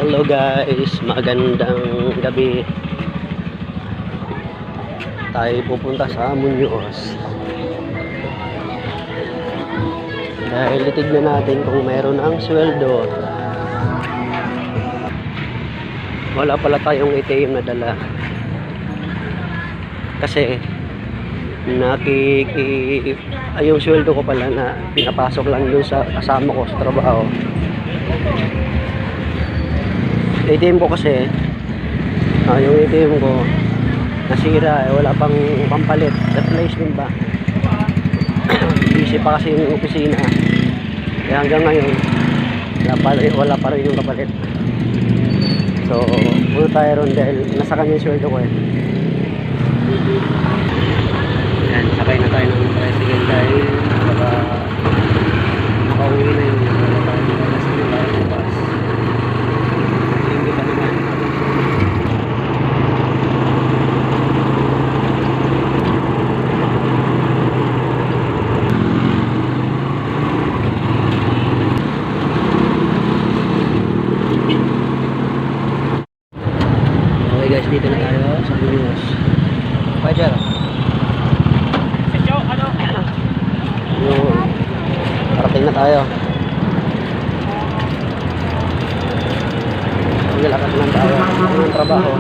Hello guys, magandang gabi. Tayo pupunta sa Muñoz. Dahil itignan natin kung meron ang sweldo. Wala pala tayong ATM na dala. Kasi yung sweldo ko pala na pinapasok lang dun sa kasama ko sa trabaho. ATM ko kasi yung ATM ko nasira, wala pang pampalit, replacement ba. Busy pa kasi yung opisina, kaya hanggang ngayon wala pa rin yung kapalit. So puno tayo ron dahil nasa kanya yung sweldo ko eh. Yan, sakay na tayo ng tricycle dahil baka makauwi na yun. Wala tayo ng alas na tayo ng bus. Linggo pa naman. Okay guys, dito na tayo sa Muñoz. Pajar. Parating na tayo. Maglakad lang tayo ng trabaho.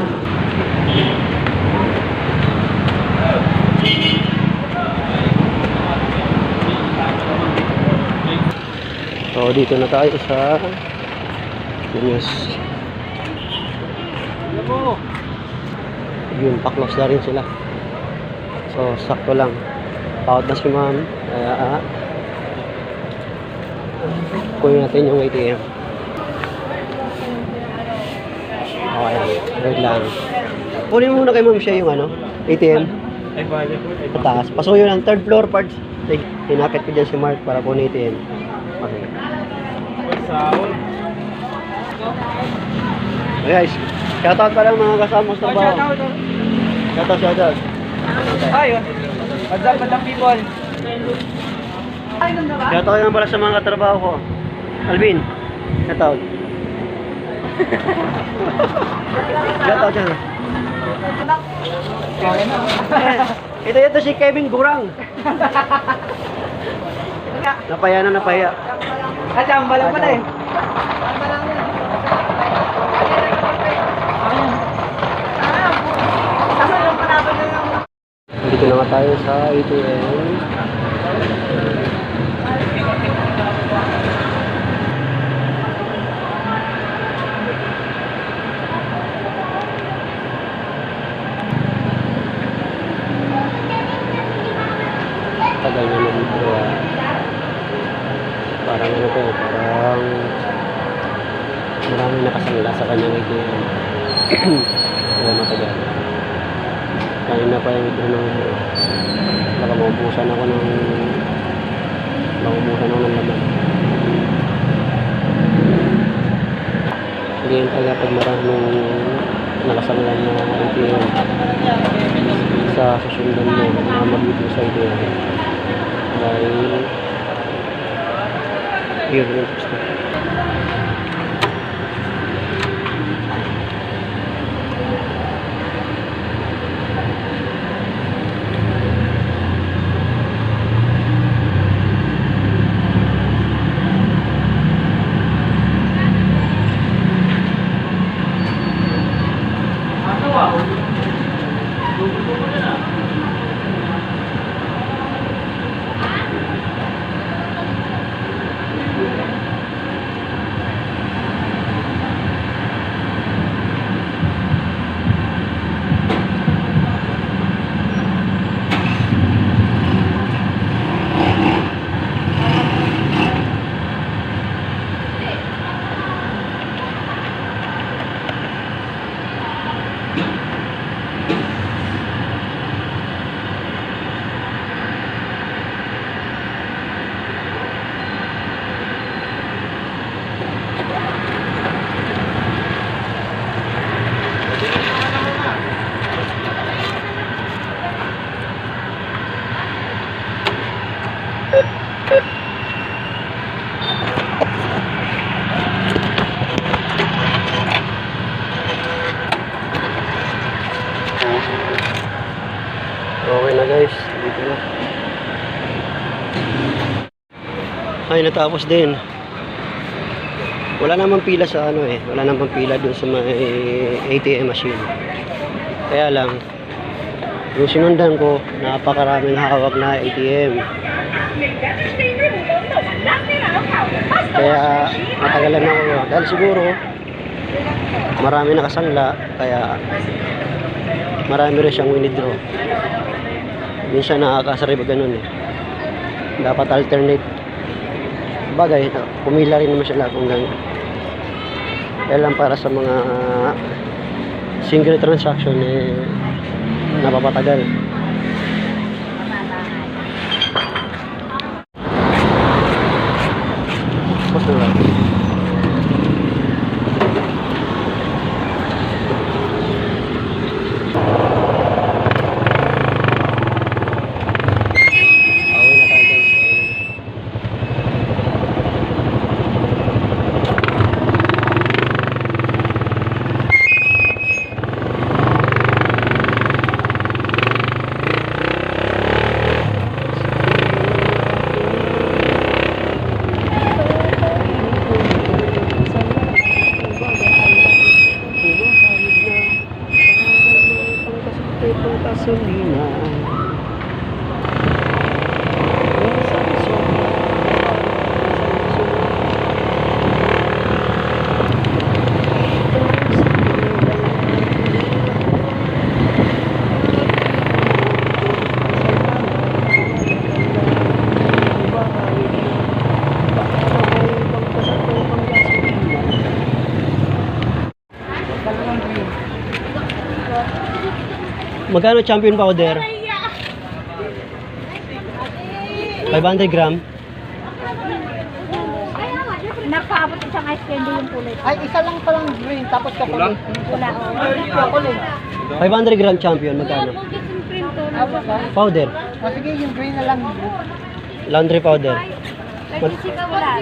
So dito na tayo sa Muñoz. Yun, paklos na rin sila. So sakto lang. Out na si ma'am. Kaya kunin natin yung ATM. Okay, wait lang. Kunin muna kay ma'am siya yung ATM. Pataas. Pasuyo ng third floor parts. Hinakit ko dyan si Mark para kunin ATM. Okay. Okay guys, shoutout pa lang mga kasama sa trabaho. Shoutout. Ayun. What's up, madam people? Shoutout naman pala sa mga katrabaho ko. Alvin, shoutout. Shoutout dyan. Ito si Kevin Gurang. Napaya. At ang balang pala eh. Dito na nga tayo sa ATM. Tagal na naman ito. Parang parang maraming nakasangla sa kanyang ATM. Kaya matagal. Kanina pa yung ito ng baka maubusan ako ng laman. Hindi yung taga pag maraming nakasanglan na ATM sa susundan mo na mag-video sa ATM dahil here yung gusto. Ay, natapos din. Wala namang pila sa ano eh. Wala namang pila dun sa may ATM machine. Kaya lang, yung sinundan ko, napakaraming hawak na ATM. Kaya matagalan ako. Dahil siguro, marami nakasangla. Kaya marami rin siyang winidraw. Minsan nakakasarib ganun eh. Dapat alternate. Bagay, pumila rin naman siya lahat kung gano'n. Kaya lang para sa mga single transaction eh napapatagal. Tapos na lang. Away na tayo guys. Gasolina. Magkano champion powder? 500 gram. Nakaabot isang ice candy yung kulay. Ay, isa lang palang green, tapos chocolate. Wala. Chocolate. 500 gram champion, magkano? Powder. Sige, yung green na lang. Laundry powder. 36 wala.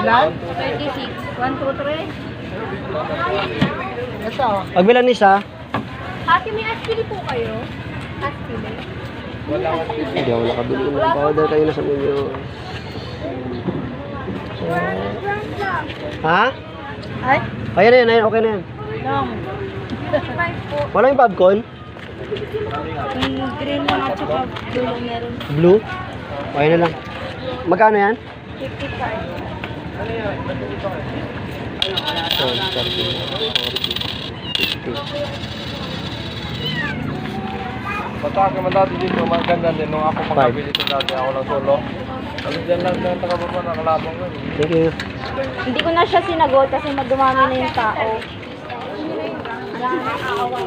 Ilan? 36. 1, 2, 3. Ito. Pagbilan isa, Ate, may ice candy po kayo? Ice candy? hindi ako nakabili ng powder kayo na sa inyo. Ha? Ay? Ayan na yan, ayan, okay na yan. Long. 5 po. Wala yung popcorn? Yung green lang at saka blue lang meron. Blue? Okay na lang. Magkano yan? 55. So, 30, 40, 50. Bata naman dati dito, maganda din nung ako Five. pagkabili ito dati, ako lang solo. Kasi dyan lang na takababa na kalabang ko. Thank you. Hindi ko na siya sinagot kasi magdumami na yung tao. Wala na nakakaway.